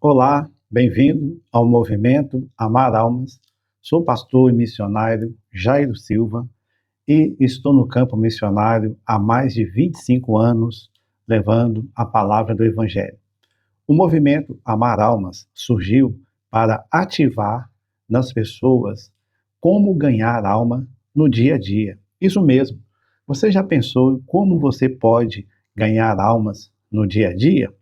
Olá, bem-vindo ao movimento Amar Almas. Sou o pastor e missionário Jairo Silva e estou no campo missionário há mais de 25 anos, levando a palavra do Evangelho. O movimento Amar Almas surgiu para ativar nas pessoas como ganhar alma no dia a dia. Isso mesmo. Você já pensou em como você pode ganhar almas no dia a dia?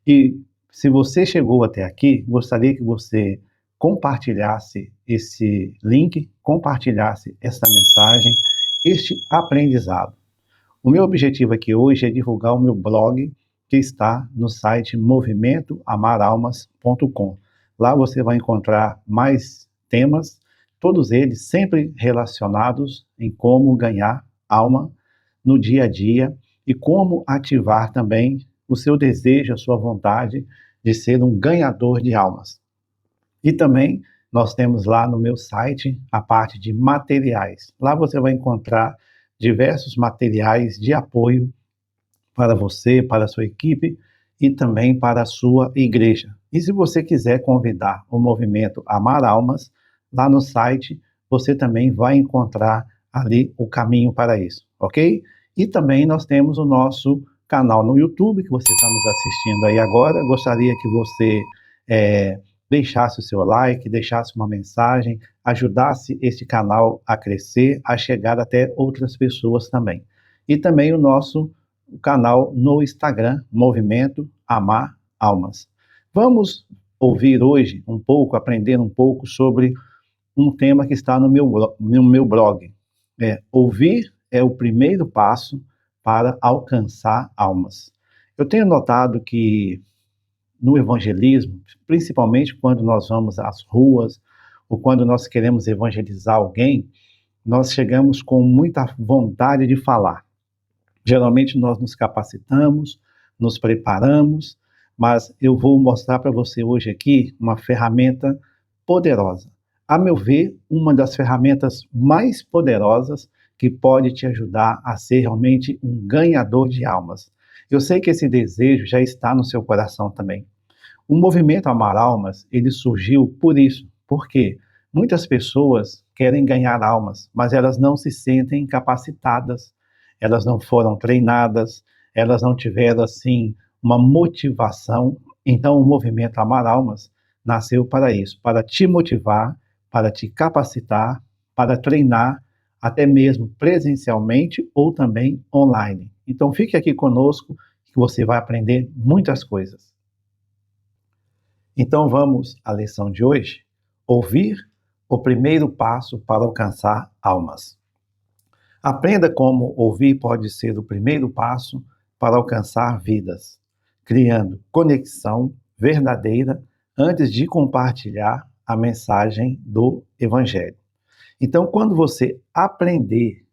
E se você chegou até aqui, gostaria que você compartilhasse esse link, compartilhasse essa mensagem, este aprendizado. O meu objetivo aqui hoje é divulgar o meu blog, que está no site movimentoamaralmas.com. Lá você vai encontrar mais temas, todos eles sempre relacionados em como ganhar alma no dia a dia e como ativar também o seu desejo, a sua vontade de ser um ganhador de almas. E também nós temos lá no meu site a parte de materiais. Lá você vai encontrar diversos materiais de apoio para você, para a sua equipe e também para a sua igreja. E se você quiser convidar o movimento Amar Almas, lá no site você também vai encontrar ali o caminho para isso, ok? E também nós temos o nosso canal no YouTube, que você está nos assistindo aí agora. Gostaria que você deixasse o seu like, deixasse uma mensagem, ajudasse este canal a crescer, a chegar até outras pessoas também. E também o nosso canal no Instagram, Movimento Amar Almas. Vamos ouvir hoje um pouco, aprender um pouco sobre um tema que está no meu blog. Ouvir é o primeiro passo para alcançar almas. Eu tenho notado que no evangelismo, principalmente quando nós vamos às ruas ou quando nós queremos evangelizar alguém, nós chegamos com muita vontade de falar. Geralmente nós nos capacitamos, nos preparamos, mas eu vou mostrar para você hoje aqui uma ferramenta poderosa. A meu ver, uma das ferramentas mais poderosas que pode te ajudar a ser realmente um ganhador de almas. Eu sei que esse desejo já está no seu coração também. O movimento Amar Almas, ele surgiu por isso, porque muitas pessoas querem ganhar almas, mas elas não se sentem capacitadas, elas não foram treinadas, elas não tiveram, assim, uma motivação. Então, o movimento Amar Almas nasceu para isso, para te motivar, para te capacitar, para treinar, até mesmo presencialmente ou também online. Então, fique aqui conosco, que você vai aprender muitas coisas. Então, vamos à lição de hoje. Ouvir o primeiro passo para alcançar almas. Aprenda como ouvir pode ser o primeiro passo para alcançar vidas, criando conexão verdadeira antes de compartilhar a mensagem do Evangelho. Então, quando você aprender,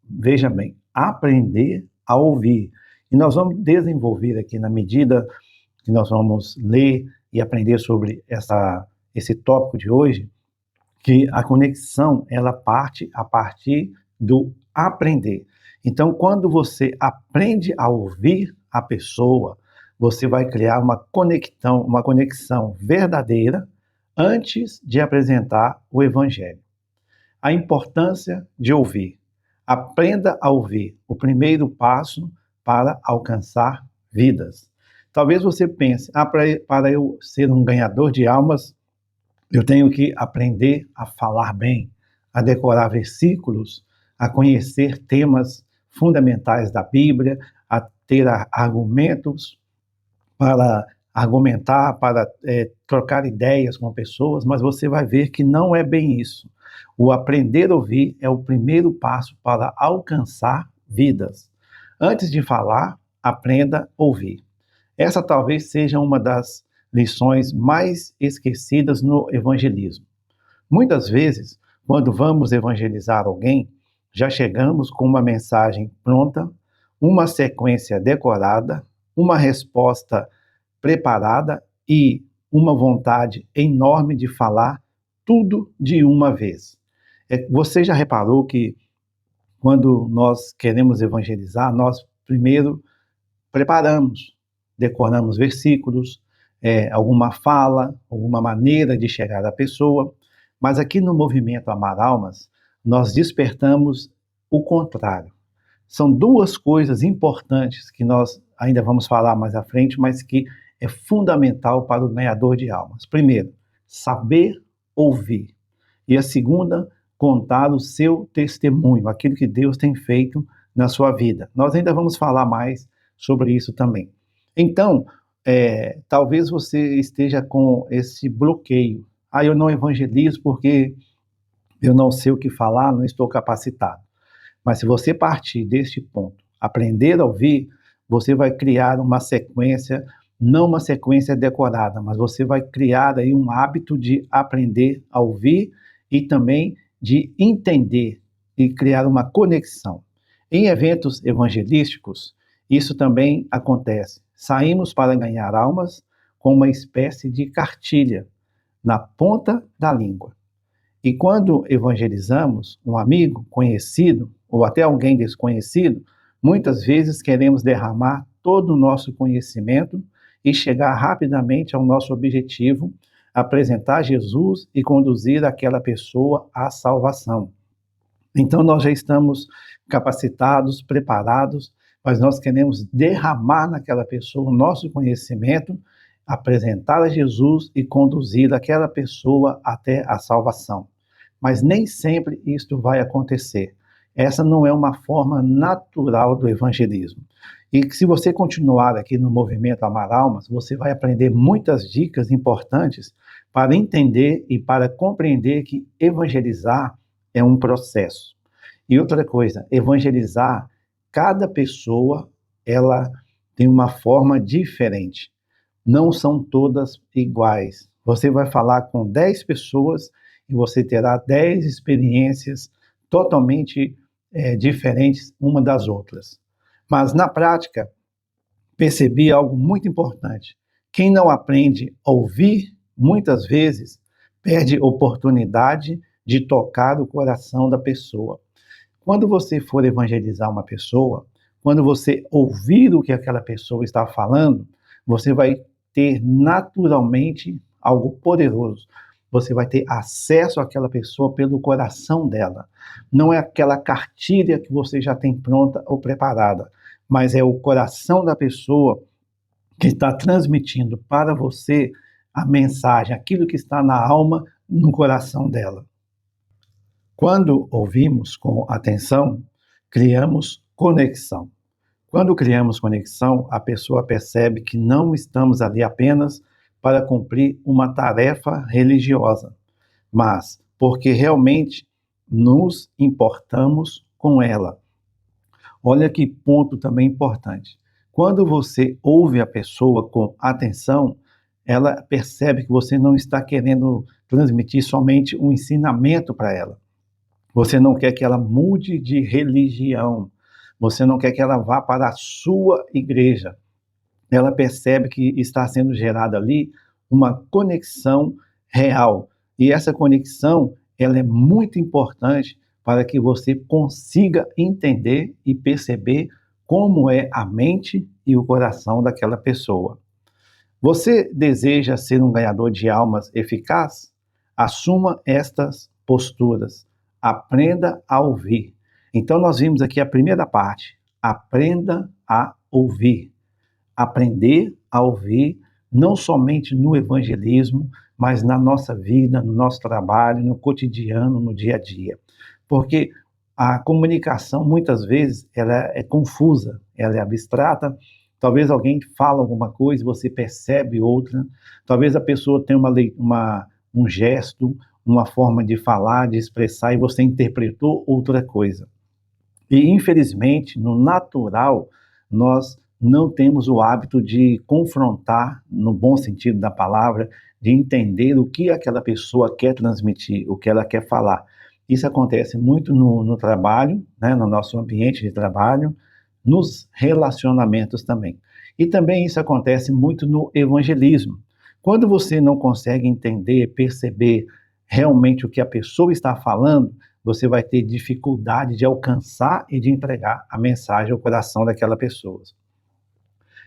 veja bem, aprender a ouvir, e nós vamos desenvolver aqui na medida que nós vamos ler e aprender sobre esse tópico de hoje, que a conexão, ela parte a partir do aprender. Então, quando você aprende a ouvir a pessoa, você vai criar uma conexão verdadeira antes de apresentar o Evangelho. A importância de ouvir. Aprenda a ouvir, o primeiro passo para alcançar vidas. Talvez você pense, para eu ser um ganhador de almas, eu tenho que aprender a falar bem, a decorar versículos, a conhecer temas fundamentais da Bíblia, a ter argumentos para argumentar, para trocar ideias com pessoas, mas você vai ver que não é bem isso. O aprender a ouvir é o primeiro passo para alcançar vidas. Antes de falar, aprenda a ouvir. Essa talvez seja uma das lições mais esquecidas no evangelismo. Muitas vezes, quando vamos evangelizar alguém, já chegamos com uma mensagem pronta, uma sequência decorada, uma resposta preparada e uma vontade enorme de falar tudo de uma vez. Você já reparou que quando nós queremos evangelizar, nós primeiro preparamos, decoramos versículos, alguma fala, alguma maneira de chegar à pessoa. Mas aqui no movimento Amar Almas, nós despertamos o contrário. São duas coisas importantes que nós ainda vamos falar mais à frente, mas que é fundamental para o ganhador de almas. Primeiro, saber ouvir. E a segunda, contar o seu testemunho, aquilo que Deus tem feito na sua vida. Nós ainda vamos falar mais sobre isso também. Então, talvez você esteja com esse bloqueio. Eu não evangelizo porque eu não sei o que falar, não estou capacitado. Mas se você partir deste ponto, aprender a ouvir, você vai criar uma sequência, não uma sequência decorada, mas você vai criar aí um hábito de aprender a ouvir e também de entender e criar uma conexão. Em eventos evangelísticos, isso também acontece. Saímos para ganhar almas com uma espécie de cartilha na ponta da língua. E quando evangelizamos um amigo, conhecido, ou até alguém desconhecido, muitas vezes queremos derramar todo o nosso conhecimento e chegar rapidamente ao nosso objetivo, apresentar Jesus e conduzir aquela pessoa à salvação. Então nós já estamos capacitados, preparados, mas nós queremos derramar naquela pessoa o nosso conhecimento, apresentar a Jesus e conduzir aquela pessoa até a salvação. Mas nem sempre isto vai acontecer. Essa não é uma forma natural do evangelismo. E se você continuar aqui no movimento Amar Almas, você vai aprender muitas dicas importantes para entender e para compreender que evangelizar é um processo. E outra coisa, evangelizar, cada pessoa, ela tem uma forma diferente. Não são todas iguais. Você vai falar com 10 pessoas e você terá 10 experiências totalmente diferentes uma das outras. Mas, na prática, percebi algo muito importante. Quem não aprende a ouvir, muitas vezes, perde oportunidade de tocar o coração da pessoa. Quando você for evangelizar uma pessoa, quando você ouvir o que aquela pessoa está falando, você vai ter naturalmente algo poderoso. Você vai ter acesso àquela pessoa pelo coração dela. Não é aquela cartilha que você já tem pronta ou preparada, mas é o coração da pessoa que está transmitindo para você a mensagem, aquilo que está na alma, no coração dela. Quando ouvimos com atenção, criamos conexão. Quando criamos conexão, a pessoa percebe que não estamos ali apenas para cumprir uma tarefa religiosa, mas porque realmente nos importamos com ela. Olha que ponto também importante. Quando você ouve a pessoa com atenção, ela percebe que você não está querendo transmitir somente um ensinamento para ela. Você não quer que ela mude de religião. Você não quer que ela vá para a sua igreja. Ela percebe que está sendo gerada ali uma conexão real. E essa conexão, ela é muito importante para que você consiga entender e perceber como é a mente e o coração daquela pessoa. Você deseja ser um ganhador de almas eficaz? Assuma estas posturas. Aprenda a ouvir. Então, nós vimos aqui a primeira parte. Aprenda a ouvir. Aprender a ouvir, não somente no evangelismo, mas na nossa vida, no nosso trabalho, no cotidiano, no dia a dia. Porque a comunicação, muitas vezes, ela é confusa, ela é abstrata. Talvez alguém fala alguma coisa e você percebe outra. Talvez a pessoa tenha um gesto, uma forma de falar, de expressar, e você interpretou outra coisa. E, infelizmente, no natural, nós não temos o hábito de confrontar, no bom sentido da palavra, de entender o que aquela pessoa quer transmitir, o que ela quer falar. Isso acontece muito no trabalho, né, no nosso ambiente de trabalho, nos relacionamentos também. E também isso acontece muito no evangelismo. Quando você não consegue entender, perceber realmente o que a pessoa está falando, você vai ter dificuldade de alcançar e de entregar a mensagem ao coração daquela pessoa.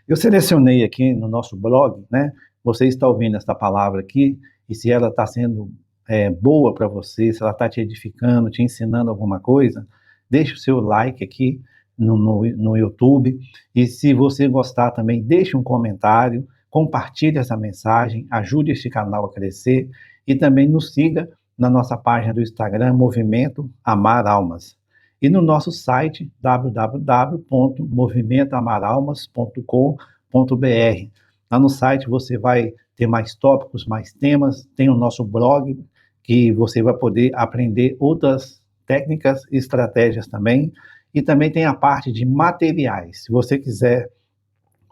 Eu selecionei aqui no nosso blog, né, você está ouvindo esta palavra aqui, e se ela está sendo boa para você, se ela está te edificando, te ensinando alguma coisa, deixe o seu like aqui no YouTube, e se você gostar também, deixe um comentário, compartilhe essa mensagem, ajude este canal a crescer, e também nos siga na nossa página do Instagram, Movimento Amar Almas. E no nosso site, www.movimentoamaralmas.com.br. Lá no site você vai ter mais tópicos, mais temas, tem o nosso blog, que você vai poder aprender outras técnicas e estratégias também. E também tem a parte de materiais. Se você quiser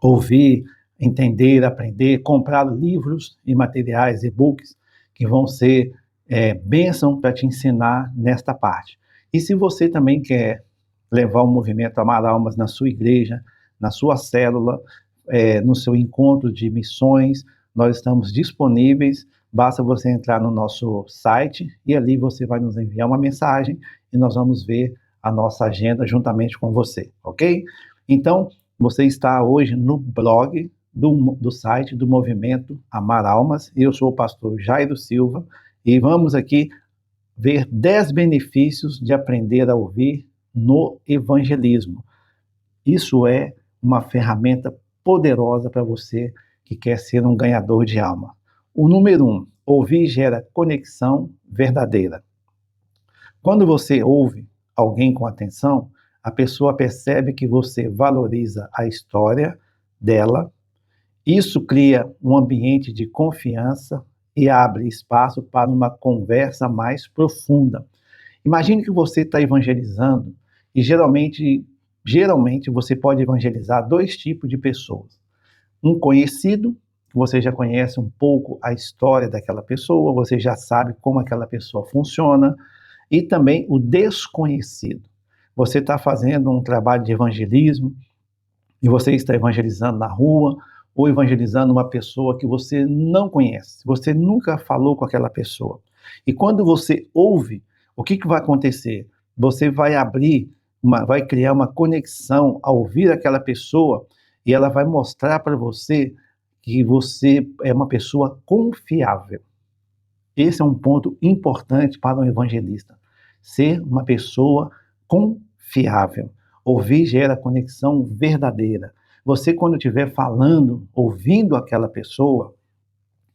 ouvir, entender, aprender, comprar livros e materiais, e-books, que vão ser bênção para te ensinar nesta parte. E se você também quer levar o movimento Amar Almas na sua igreja, na sua célula, no seu encontro de missões, nós estamos disponíveis. Basta você entrar no nosso site e ali você vai nos enviar uma mensagem e nós vamos ver a nossa agenda juntamente com você, ok? Então, você está hoje no blog do site do Movimento Amar Almas. Eu sou o pastor Jairo Silva e vamos aqui ver 10 benefícios de aprender a ouvir no evangelismo. Isso é uma ferramenta poderosa para você que quer ser um ganhador de alma. O número 1, ouvir gera conexão verdadeira. Quando você ouve alguém com atenção, a pessoa percebe que você valoriza a história dela. Isso cria um ambiente de confiança e abre espaço para uma conversa mais profunda. Imagine que você está evangelizando e geralmente você pode evangelizar 2 tipos de pessoas. Um conhecido, você já conhece um pouco a história daquela pessoa, você já sabe como aquela pessoa funciona, e também o desconhecido. Você está fazendo um trabalho de evangelismo e você está evangelizando na rua, ou evangelizando uma pessoa que você não conhece, você nunca falou com aquela pessoa. E quando você ouve, o que vai acontecer? Você vai vai criar uma conexão ao ouvir aquela pessoa e ela vai mostrar para você que você é uma pessoa confiável. Esse é um ponto importante para um evangelista. Ser uma pessoa confiável. Ouvir gera conexão verdadeira. Você, quando estiver falando, ouvindo aquela pessoa,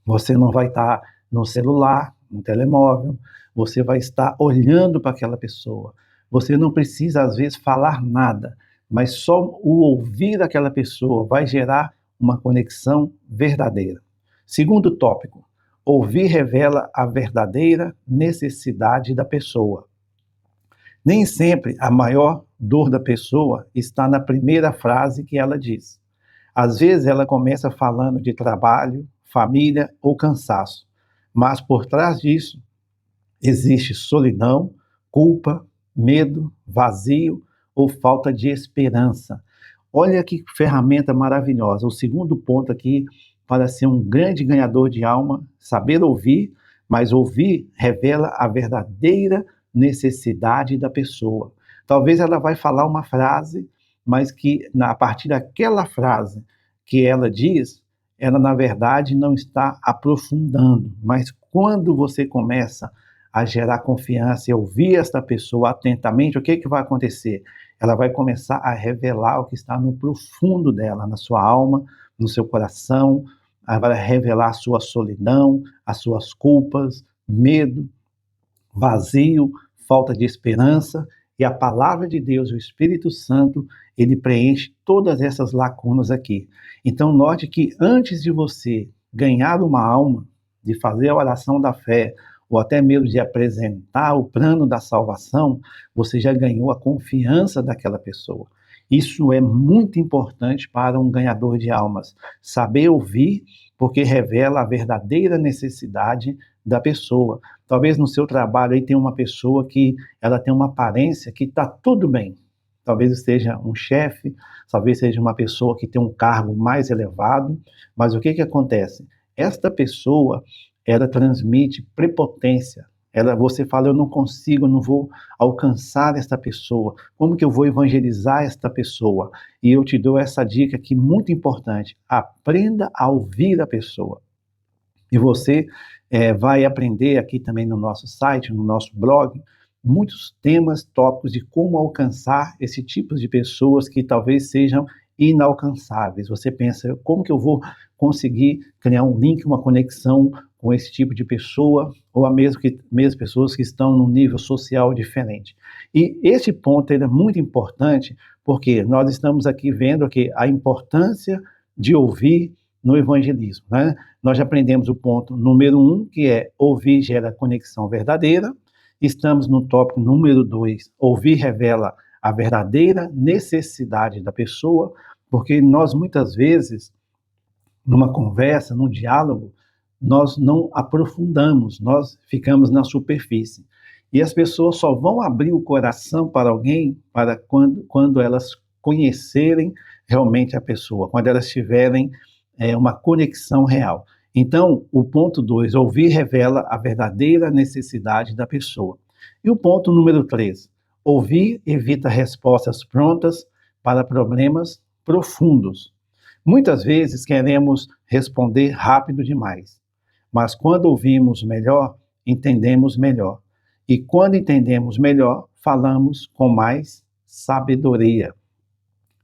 você não vai estar no celular, no telemóvel, você vai estar olhando para aquela pessoa. Você não precisa, às vezes, falar nada, mas só o ouvir daquela pessoa vai gerar uma conexão verdadeira. Segundo tópico, ouvir revela a verdadeira necessidade da pessoa. Nem sempre a maior dor da pessoa está na primeira frase que ela diz. Às vezes ela começa falando de trabalho, família ou cansaço, mas por trás disso existe solidão, culpa, medo, vazio ou falta de esperança. Olha que ferramenta maravilhosa. O segundo ponto aqui, para ser um grande ganhador de alma, saber ouvir, mas ouvir revela a verdadeira necessidade da pessoa. Talvez ela vai falar uma frase, mas que a partir daquela frase que ela diz, ela na verdade não está aprofundando. Mas quando você começa a gerar confiança e ouvir esta pessoa atentamente, o que vai acontecer? Ela vai começar a revelar o que está no profundo dela, na sua alma, no seu coração. Ela vai revelar a sua solidão, as suas culpas, medo, vazio, falta de esperança. E a palavra de Deus, o Espírito Santo, ele preenche todas essas lacunas aqui. Então, note que antes de você ganhar uma alma, de fazer a oração da fé, ou até mesmo de apresentar o plano da salvação, você já ganhou a confiança daquela pessoa. Isso é muito importante para um ganhador de almas. Saber ouvir, porque revela a verdadeira necessidade da pessoa. Talvez no seu trabalho aí tem uma pessoa que ela tem uma aparência que está tudo bem. Talvez seja um chefe, talvez seja uma pessoa que tem um cargo mais elevado, mas o que acontece? Esta pessoa, ela transmite prepotência. Você fala, eu não consigo, eu não vou alcançar esta pessoa. Como que eu vou evangelizar esta pessoa? E eu te dou essa dica aqui muito importante. Aprenda a ouvir a pessoa. E você vai aprender aqui também no nosso site, no nosso blog, muitos temas, tópicos de como alcançar esse tipo de pessoas que talvez sejam inalcançáveis. Você pensa, como que eu vou conseguir criar um link, uma conexão com esse tipo de pessoa, ou mesmo pessoas que estão num nível social diferente. E esse ponto é muito importante, porque nós estamos aqui vendo que a importância de ouvir no evangelismo, né? Nós já aprendemos o ponto número 1, que é ouvir gera conexão verdadeira. Estamos no tópico número 2, ouvir revela a verdadeira necessidade da pessoa, porque nós muitas vezes, numa conversa, num diálogo, nós não aprofundamos, nós ficamos na superfície. E as pessoas só vão abrir o coração para alguém para quando elas conhecerem realmente a pessoa, quando elas tiverem uma conexão real. Então, o ponto 2, ouvir revela a verdadeira necessidade da pessoa. E o ponto número 3, ouvir evita respostas prontas para problemas profundos. Muitas vezes queremos responder rápido demais, mas quando ouvimos melhor, entendemos melhor. E quando entendemos melhor, falamos com mais sabedoria.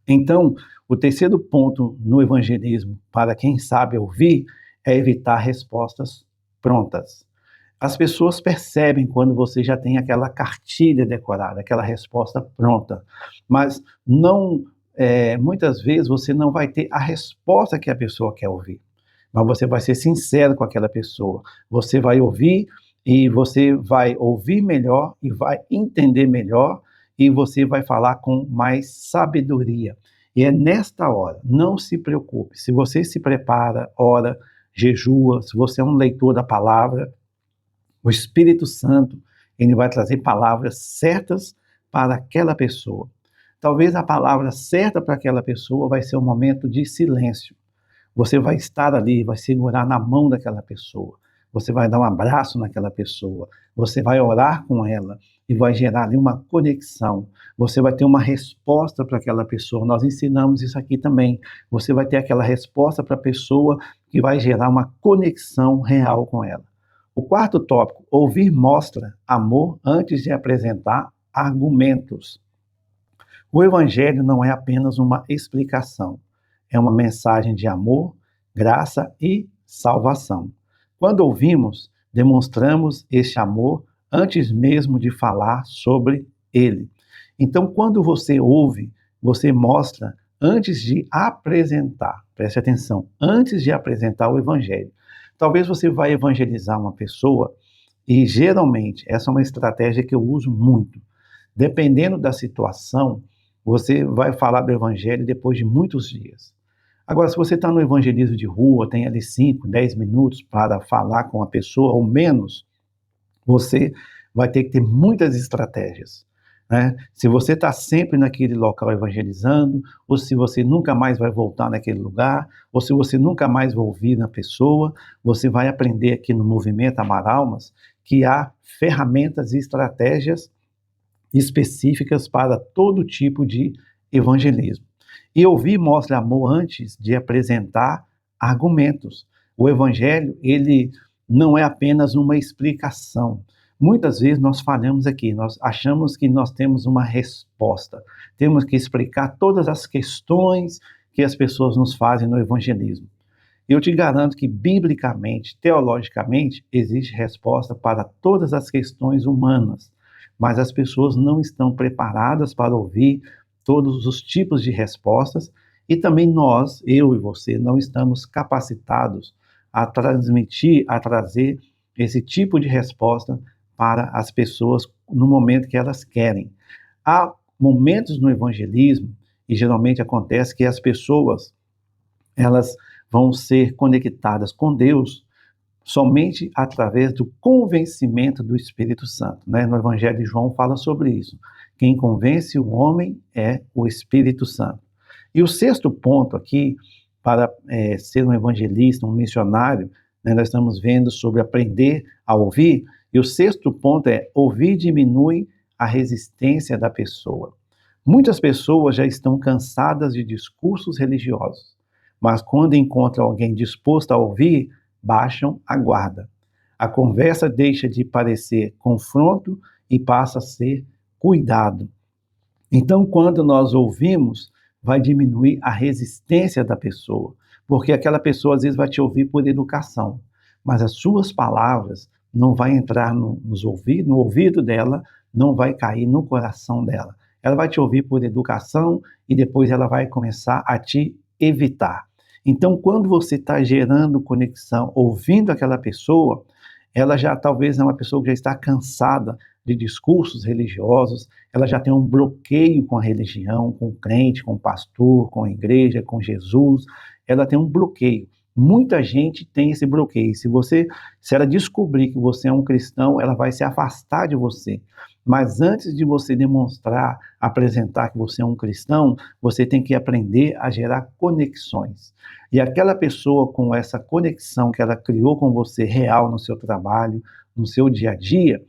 Então, o terceiro ponto no evangelismo, para quem sabe ouvir, é evitar respostas prontas. As pessoas percebem quando você já tem aquela cartilha decorada, aquela resposta pronta, mas não, muitas vezes você não vai ter a resposta que a pessoa quer ouvir, mas você vai ser sincero com aquela pessoa. Você vai ouvir e você vai ouvir melhor e vai entender melhor e você vai falar com mais sabedoria. E é nesta hora, não se preocupe, se você se prepara, ora, jejua, se você é um leitor da palavra, o Espírito Santo, ele vai trazer palavras certas para aquela pessoa. Talvez a palavra certa para aquela pessoa vai ser um momento de silêncio. Você vai estar ali, vai segurar na mão daquela pessoa. Você vai dar um abraço naquela pessoa. Você vai orar com ela e vai gerar ali uma conexão. Você vai ter uma resposta para aquela pessoa. Nós ensinamos isso aqui também. Você vai ter aquela resposta para a pessoa que vai gerar uma conexão real com ela. O quarto tópico, ouvir mostra amor antes de apresentar argumentos. O evangelho não é apenas uma explicação, é uma mensagem de amor, graça e salvação. Quando ouvimos, demonstramos este amor antes mesmo de falar sobre ele. Então, quando você ouve, você mostra antes de apresentar. Preste atenção, antes de apresentar o evangelho. Talvez você vai evangelizar uma pessoa e, geralmente, essa é uma estratégia que eu uso muito. Dependendo da situação, você vai falar do evangelho depois de muitos dias. Agora, se você está no evangelismo de rua, tem ali 5, 10 minutos para falar com a pessoa, ou menos, você vai ter que ter muitas estratégias, né? Se você está sempre naquele local evangelizando, ou se você nunca mais vai voltar naquele lugar, ou se você nunca mais vai ouvir na pessoa, você vai aprender aqui no Movimento Amar Almas que há ferramentas e estratégias específicas para todo tipo de evangelismo. E ouvir mostra amor antes de apresentar argumentos. O evangelho, ele não é apenas uma explicação. Muitas vezes nós falhamos aqui, nós achamos que nós temos uma resposta. Temos que explicar todas as questões que as pessoas nos fazem no evangelismo. Eu te garanto que, biblicamente, teologicamente, existe resposta para todas as questões humanas, mas as pessoas não estão preparadas para ouvir todos os tipos de respostas e também nós, eu e você, não estamos capacitados a transmitir, a trazer esse tipo de resposta para as pessoas no momento que elas querem. Há momentos no evangelismo, e geralmente acontece que as pessoas, elas vão ser conectadas com Deus somente através do convencimento do Espírito Santo, né? No Evangelho de João fala sobre isso. Quem convence o homem é o Espírito Santo. E o sexto ponto aqui, para ser um evangelista, um missionário, né, nós estamos vendo sobre aprender a ouvir, e o sexto ponto é ouvir diminui a resistência da pessoa. Muitas pessoas já estão cansadas de discursos religiosos, mas quando encontram alguém disposto a ouvir, baixam a guarda. A conversa deixa de parecer confronto e passa a ser cuidado. Então, quando nós ouvimos, vai diminuir a resistência da pessoa, porque aquela pessoa às vezes vai te ouvir por educação, mas as suas palavras não vai entrar no ouvido dela, não vai cair no coração dela. Ela vai te ouvir por educação e depois ela vai começar a te evitar. Então, quando você está gerando conexão, ouvindo aquela pessoa, ela já talvez é uma pessoa que já está cansada de discursos religiosos, ela já tem um bloqueio com a religião, com o crente, com o pastor, com a igreja, com Jesus, ela tem um bloqueio. Muita gente tem esse bloqueio. Se ela descobrir que você é um cristão, ela vai se afastar de você. Mas antes de você demonstrar, apresentar que você é um cristão, você tem que aprender a gerar conexões. E aquela pessoa com essa conexão que ela criou com você real no seu trabalho, no seu dia a dia,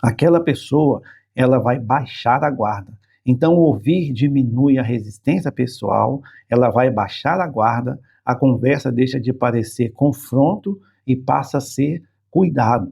aquela pessoa, ela vai baixar a guarda. Então, ouvir diminui a resistência pessoal, ela vai baixar a guarda, a conversa deixa de parecer confronto e passa a ser cuidado.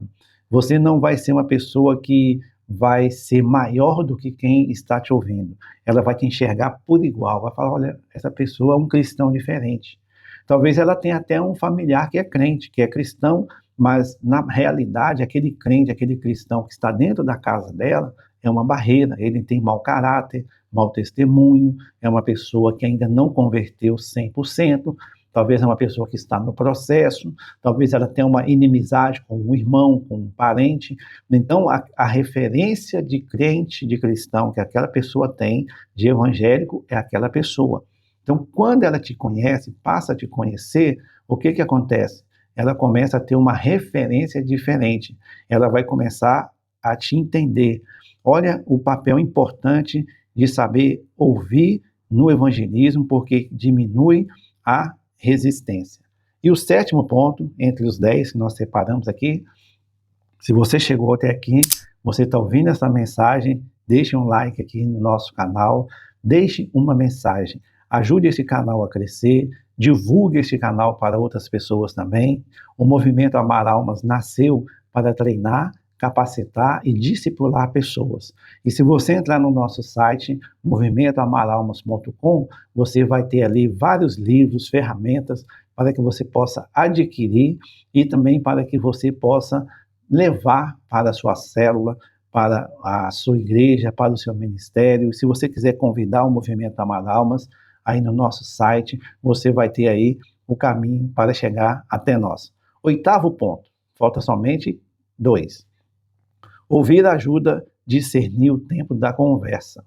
Você não vai ser uma pessoa que vai ser maior do que quem está te ouvindo. Ela vai te enxergar por igual, vai falar, olha, essa pessoa é um cristão diferente. Talvez ela tenha até um familiar que é crente, que é cristão, mas na realidade aquele crente, aquele cristão que está dentro da casa dela é uma barreira, ele tem mau caráter, mau testemunho, é uma pessoa que ainda não converteu 100%, talvez é uma pessoa que está no processo, talvez ela tenha uma inimizade com um irmão, com um parente. Então, a referência de crente, de cristão que aquela pessoa tem, de evangélico, é aquela pessoa. Então, quando ela te conhece, passa a te conhecer, o que acontece? Ela começa a ter uma referência diferente, ela vai começar a te entender. Olha o papel importante de saber ouvir no evangelismo, porque diminui a resistência. E o sétimo ponto, entre os 10 que nós separamos aqui, se você chegou até aqui, você está ouvindo essa mensagem, deixe um like aqui no nosso canal, deixe uma mensagem, ajude esse canal a crescer, divulgue esse canal para outras pessoas também. O Movimento Amar Almas nasceu para treinar, capacitar e discipular pessoas. E se você entrar no nosso site, movimentoamaralmas.com, você vai ter ali vários livros, ferramentas para que você possa adquirir e também para que você possa levar para a sua célula, para a sua igreja, para o seu ministério. Se você quiser convidar o Movimento Amar Almas, aí no nosso site, você vai ter aí o caminho para chegar até nós. Oitavo ponto, falta somente 2. Ouvir ajuda a discernir o tempo da conversa.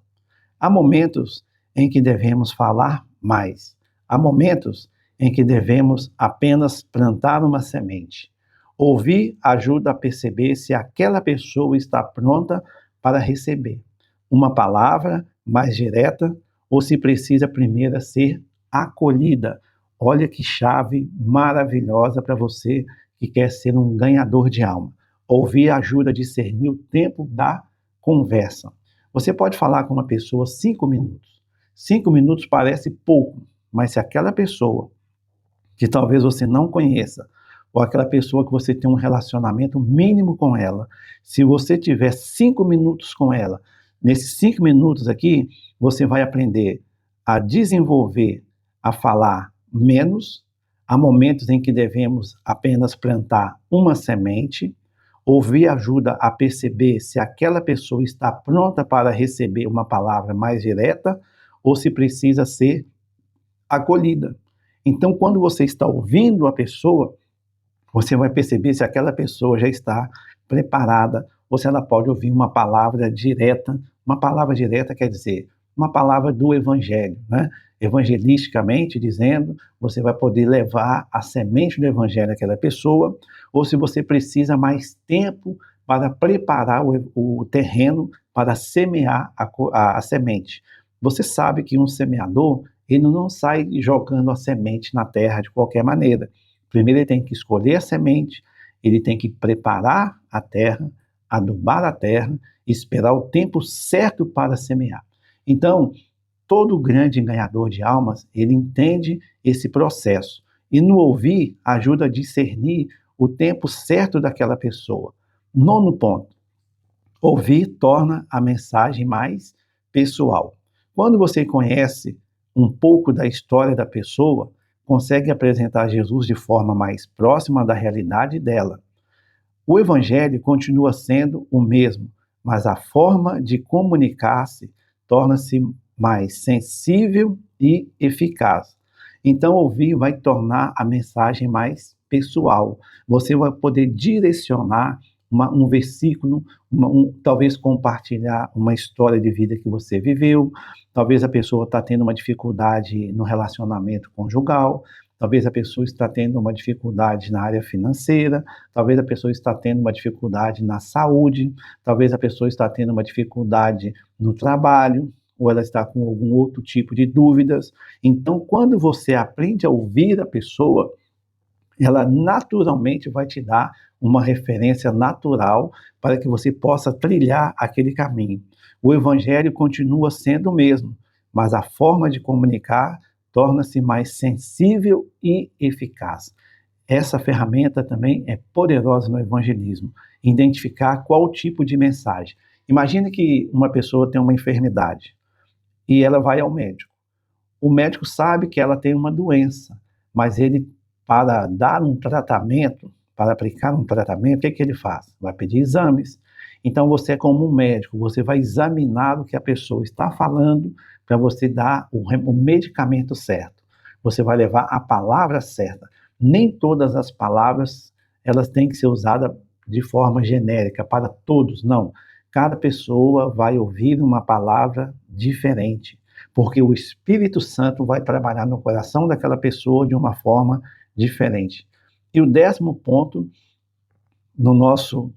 Há momentos em que devemos falar mais. Há momentos em que devemos apenas plantar uma semente. Ouvir ajuda a perceber se aquela pessoa está pronta para receber uma palavra mais direta ou se precisa primeiro ser acolhida. Olha que chave maravilhosa para você que quer ser um ganhador de alma. Ouvir ajuda a discernir o tempo da conversa. Você pode falar com uma pessoa 5 minutos. 5 minutos parece pouco, mas se aquela pessoa que talvez você não conheça, ou aquela pessoa que você tem um relacionamento mínimo com ela, se você tiver 5 minutos com ela, nesses 5 minutos aqui, você vai aprender a desenvolver, a falar menos. Há momentos em que devemos apenas plantar uma semente. Ouvir ajuda a perceber se aquela pessoa está pronta para receber uma palavra mais direta ou se precisa ser acolhida. Então, quando você está ouvindo a pessoa, você vai perceber se aquela pessoa já está preparada ou se ela pode ouvir uma palavra direta. Uma palavra direta quer dizer uma palavra do evangelho, né? Evangelisticamente dizendo, você vai poder levar a semente do evangelho àquela pessoa, ou se você precisa mais tempo para preparar o terreno para semear a semente. Você sabe que um semeador, ele não sai jogando a semente na terra de qualquer maneira. Primeiro ele tem que escolher a semente, ele tem que preparar a terra, adubar a terra, esperar o tempo certo para semear. Então, todo grande ganhador de almas, ele entende esse processo. E no ouvir, ajuda a discernir o tempo certo daquela pessoa. 9º ponto. Ouvir torna a mensagem mais pessoal. Quando você conhece um pouco da história da pessoa, consegue apresentar Jesus de forma mais próxima da realidade dela. O evangelho continua sendo o mesmo, mas a forma de comunicar-se torna-se mais sensível e eficaz. Então, ouvir vai tornar a mensagem mais pessoal. Você vai poder direcionar um versículo, talvez compartilhar uma história de vida que você viveu, talvez a pessoa está tendo uma dificuldade no relacionamento conjugal, talvez a pessoa está tendo uma dificuldade na área financeira, talvez a pessoa está tendo uma dificuldade na saúde, talvez a pessoa está tendo uma dificuldade no trabalho, ou ela está com algum outro tipo de dúvidas. Então, quando você aprende a ouvir a pessoa, ela naturalmente vai te dar uma referência natural para que você possa trilhar aquele caminho. O evangelho continua sendo o mesmo, mas a forma de comunicar torna-se mais sensível e eficaz. Essa ferramenta também é poderosa no evangelismo, identificar qual tipo de mensagem. Imagine que uma pessoa tem uma enfermidade e ela vai ao médico. O médico sabe que ela tem uma doença, mas ele, para dar um tratamento, para aplicar um tratamento, o que ele faz? Vai pedir exames. Então, você, como um médico, você vai examinar o que a pessoa está falando para você dar o medicamento certo. Você vai levar a palavra certa. Nem todas as palavras elas têm que ser usadas de forma genérica para todos, não. Cada pessoa vai ouvir uma palavra diferente, porque o Espírito Santo vai trabalhar no coração daquela pessoa de uma forma diferente. E o 10º ponto, no nosso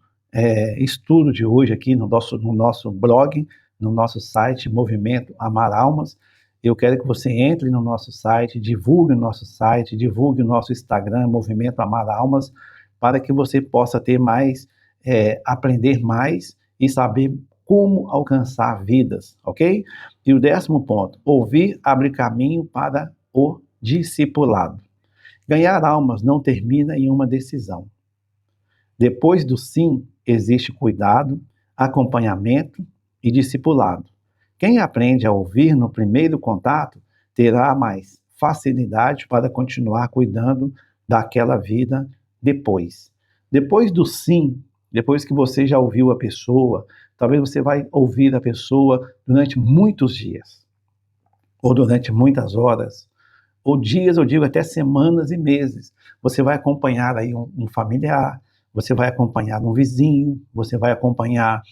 estudo de hoje aqui, no nosso blog, no nosso site, Movimento Amar Almas, eu quero que você entre no nosso site, divulgue o nosso site, divulgue o nosso Instagram, Movimento Amar Almas, para que você possa ter mais, aprender mais e saber como alcançar vidas, ok? E o 10º ponto, ouvir abre caminho para o discipulado. Ganhar almas não termina em uma decisão. Depois do sim, existe cuidado, acompanhamento e discipulado. Quem aprende a ouvir no primeiro contato terá mais facilidade para continuar cuidando daquela vida depois. Depois do sim, depois que você já ouviu a pessoa, talvez você vai ouvir a pessoa durante muitos dias, ou durante muitas horas, ou dias, eu digo até semanas e meses. Você vai acompanhar aí um familiar, você vai acompanhar um vizinho, você vai acompanhar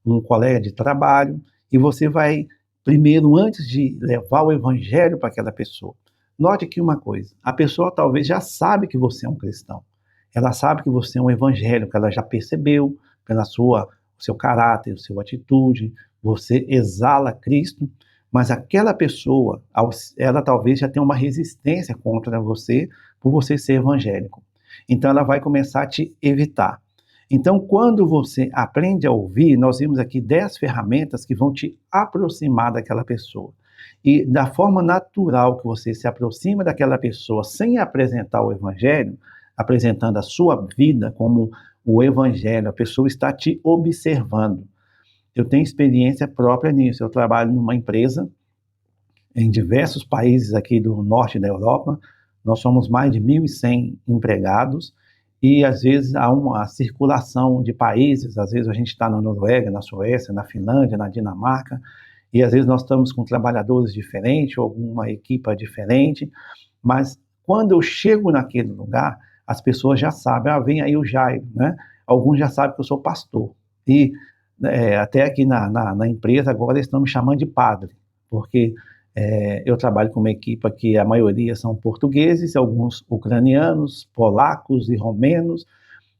um colega de trabalho, e você vai, primeiro, antes de levar o evangelho para aquela pessoa, note aqui uma coisa, a pessoa talvez já sabe que você é um cristão, ela sabe que você é um evangélico, ela já percebeu pela o seu caráter, a sua atitude, você exala Cristo, mas aquela pessoa, ela talvez já tenha uma resistência contra você, por você ser evangélico. Então ela vai começar a te evitar. Então, quando você aprende a ouvir, nós vimos aqui 10 ferramentas que vão te aproximar daquela pessoa. E da forma natural que você se aproxima daquela pessoa sem apresentar o evangelho, apresentando a sua vida como o evangelho, a pessoa está te observando. Eu tenho experiência própria nisso. Eu trabalho numa empresa em diversos países aqui do norte da Europa. Nós somos mais de 1.100 empregados e, às vezes, há uma circulação de países. Às vezes, a gente está na Noruega, na Suécia, na Finlândia, na Dinamarca, e, às vezes, nós estamos com trabalhadores diferentes ou uma equipa diferente. Mas, quando eu chego naquele lugar, as pessoas já sabem, vem aí o Jairo, né? Alguns já sabem que eu sou pastor. E até aqui na empresa agora eles estão me chamando de padre, porque eu trabalho com uma equipe que a maioria são portugueses, alguns ucranianos, polacos e romenos.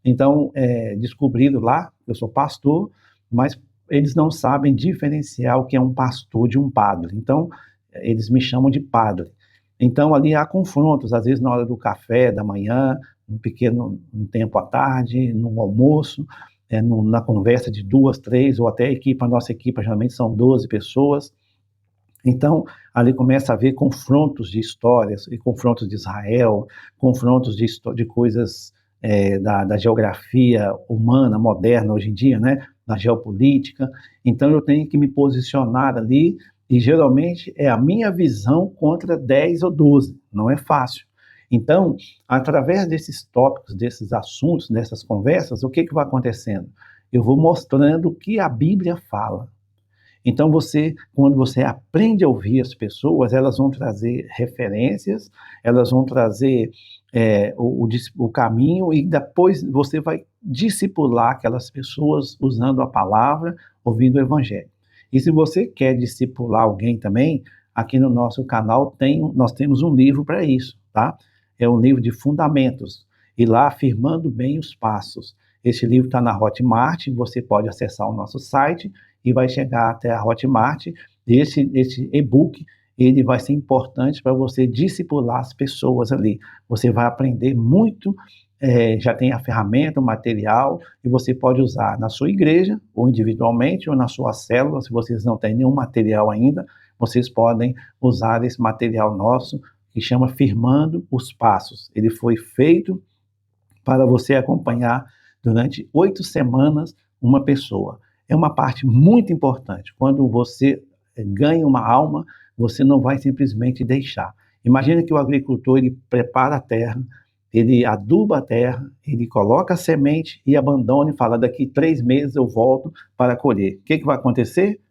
Então, descobriram lá que eu sou pastor, mas eles não sabem diferenciar o que é um pastor de um padre. Então, eles me chamam de padre. Então, ali há confrontos, às vezes na hora do café da manhã, um tempo à tarde, no almoço, na conversa de 2, 3, ou até a nossa equipe geralmente são 12 pessoas, Então, ali começa a haver confrontos de histórias, e confrontos de Israel, confrontos de coisas da geografia humana, moderna hoje em dia, né? Da geopolítica. Então, eu tenho que me posicionar ali, e geralmente é a minha visão contra 10 ou 12, não é fácil. Então, através desses tópicos, desses assuntos, dessas conversas, o que vai acontecendo? Eu vou mostrando o que a Bíblia fala. Então, quando você aprende a ouvir as pessoas, elas vão trazer referências, elas vão trazer o caminho, e depois você vai discipular aquelas pessoas usando a palavra, ouvindo o Evangelho. E se você quer discipular alguém também, aqui no nosso canal nós temos um livro para isso, tá? É um livro de fundamentos, e lá afirmando bem os passos. Esse livro está na Hotmart, você pode acessar o nosso site e vai chegar até a Hotmart. Esse e-book, ele vai ser importante para você discipular as pessoas ali. Você vai aprender muito, já tem a ferramenta, o material, e você pode usar na sua igreja, ou individualmente, ou na sua célula. Se vocês não têm nenhum material ainda, vocês podem usar esse material nosso, que chama Firmando os Passos. Ele foi feito para você acompanhar durante 8 semanas uma pessoa. É uma parte muito importante. Quando você ganha uma alma, você não vai simplesmente deixar. Imagina que o agricultor, ele prepara a terra, ele aduba a terra, ele coloca a semente e abandona e fala, daqui 3 meses eu volto para colher. O que vai acontecer?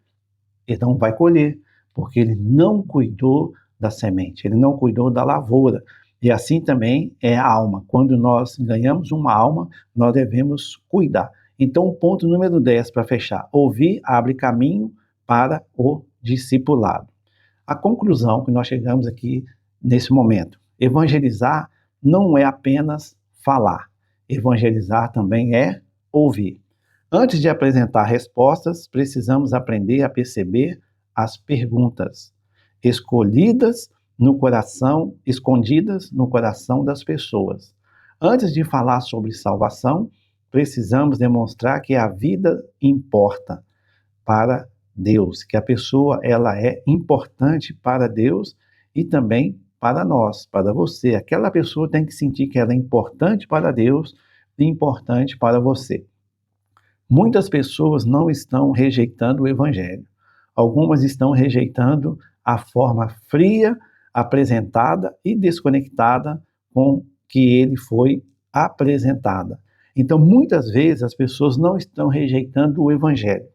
Ele não vai colher, porque ele não cuidou da semente, ele não cuidou da lavoura. E assim também é a alma. Quando nós ganhamos uma alma, nós devemos cuidar. Então, o ponto número 10 para fechar: ouvir abre caminho para o discipulado. A conclusão que nós chegamos aqui nesse momento: evangelizar não é apenas falar, evangelizar também é ouvir. Antes de apresentar respostas, precisamos aprender a perceber as perguntas escondidas no coração das pessoas. Antes de falar sobre salvação, precisamos demonstrar que a vida importa para Deus, que a pessoa ela é importante para Deus e também para nós, para você. Aquela pessoa tem que sentir que ela é importante para Deus e importante para você. Muitas pessoas não estão rejeitando o Evangelho. Algumas estão rejeitando a forma fria, apresentada e desconectada com que ele foi apresentada. Então, muitas vezes, as pessoas não estão rejeitando o Evangelho.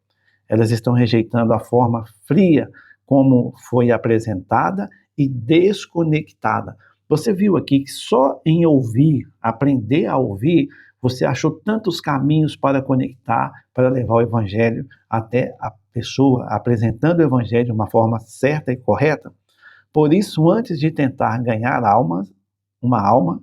Elas estão rejeitando a forma fria como foi apresentada e desconectada. Você viu aqui que só em ouvir, aprender a ouvir, você achou tantos caminhos para conectar, para levar o Evangelho até a pessoa, apresentando o Evangelho de uma forma certa e correta. Por isso, antes de tentar ganhar uma alma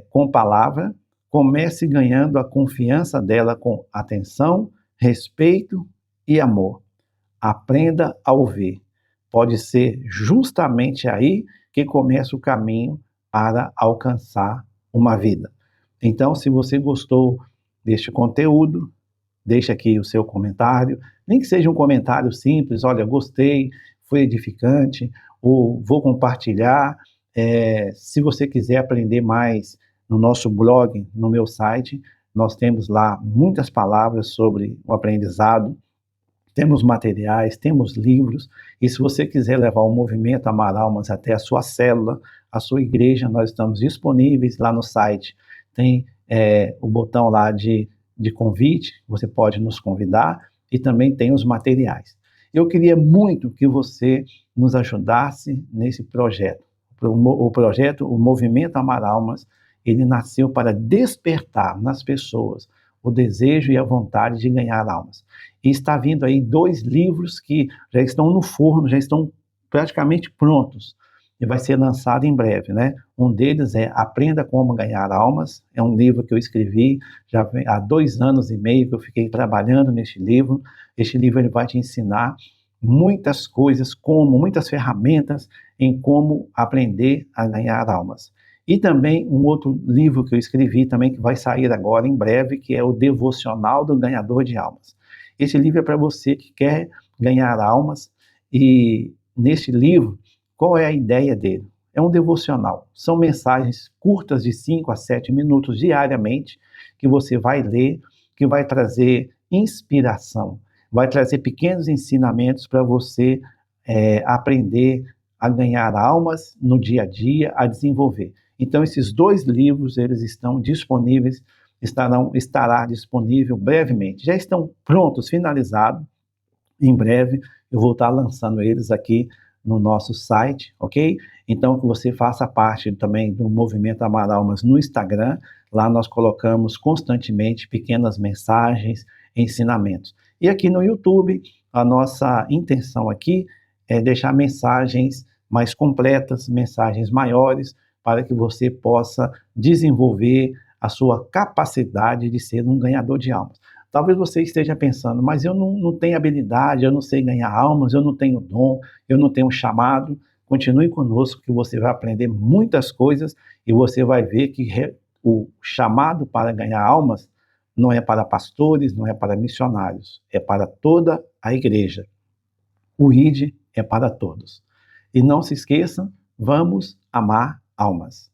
com palavra, comece ganhando a confiança dela com atenção, respeito e amor. Aprenda a ouvir. Pode ser justamente aí que começa o caminho para alcançar uma vida. Então, se você gostou deste conteúdo, deixa aqui o seu comentário, nem que seja um comentário simples: olha, gostei, foi edificante, ou vou compartilhar. Se você quiser aprender mais no nosso blog, no meu site, nós temos lá muitas palavras sobre o aprendizado, temos materiais, temos livros, e se você quiser levar o movimento Amar Almas até a sua célula, a sua igreja, nós estamos disponíveis lá no site. Tem o botão lá de convite, você pode nos convidar, e também tem os materiais. Eu queria muito que você nos ajudasse nesse projeto. O Movimento Amar Almas, ele nasceu para despertar nas pessoas o desejo e a vontade de ganhar almas. E está vindo aí 2 livros que já estão no forno, já estão praticamente prontos, e vai ser lançado em breve, né? Um deles é Aprenda Como Ganhar Almas. É um livro que eu escrevi já há 2 anos e meio que eu fiquei trabalhando neste livro. Este livro ele vai te ensinar muitas coisas, muitas ferramentas em como aprender a ganhar almas. E também um outro livro que eu escrevi também, que vai sair agora em breve, que é o Devocional do Ganhador de Almas. Esse livro é para você que quer ganhar almas E neste livro, qual é a ideia dele? É um devocional. São mensagens curtas de 5 a 7 minutos diariamente que você vai ler, que vai trazer inspiração, vai trazer pequenos ensinamentos para você aprender a ganhar almas no dia a dia, a desenvolver. Então, esses 2 livros, eles estão disponíveis, estará disponível brevemente. Já estão prontos, finalizados. Em breve, eu vou estar lançando eles aqui no nosso site, ok? Então, que você faça parte também do Movimento Amar Almas no Instagram. Lá nós colocamos constantemente pequenas mensagens, ensinamentos. E aqui no YouTube, a nossa intenção aqui é deixar mensagens mais completas, mensagens maiores, para que você possa desenvolver a sua capacidade de ser um ganhador de almas. Talvez você esteja pensando, mas eu não tenho habilidade, eu não sei ganhar almas, eu não tenho dom, eu não tenho chamado. Continue conosco que você vai aprender muitas coisas e você vai ver que o chamado para ganhar almas não é para pastores, não é para missionários, é para toda a igreja. O ID é para todos. E não se esqueçam, vamos amar almas.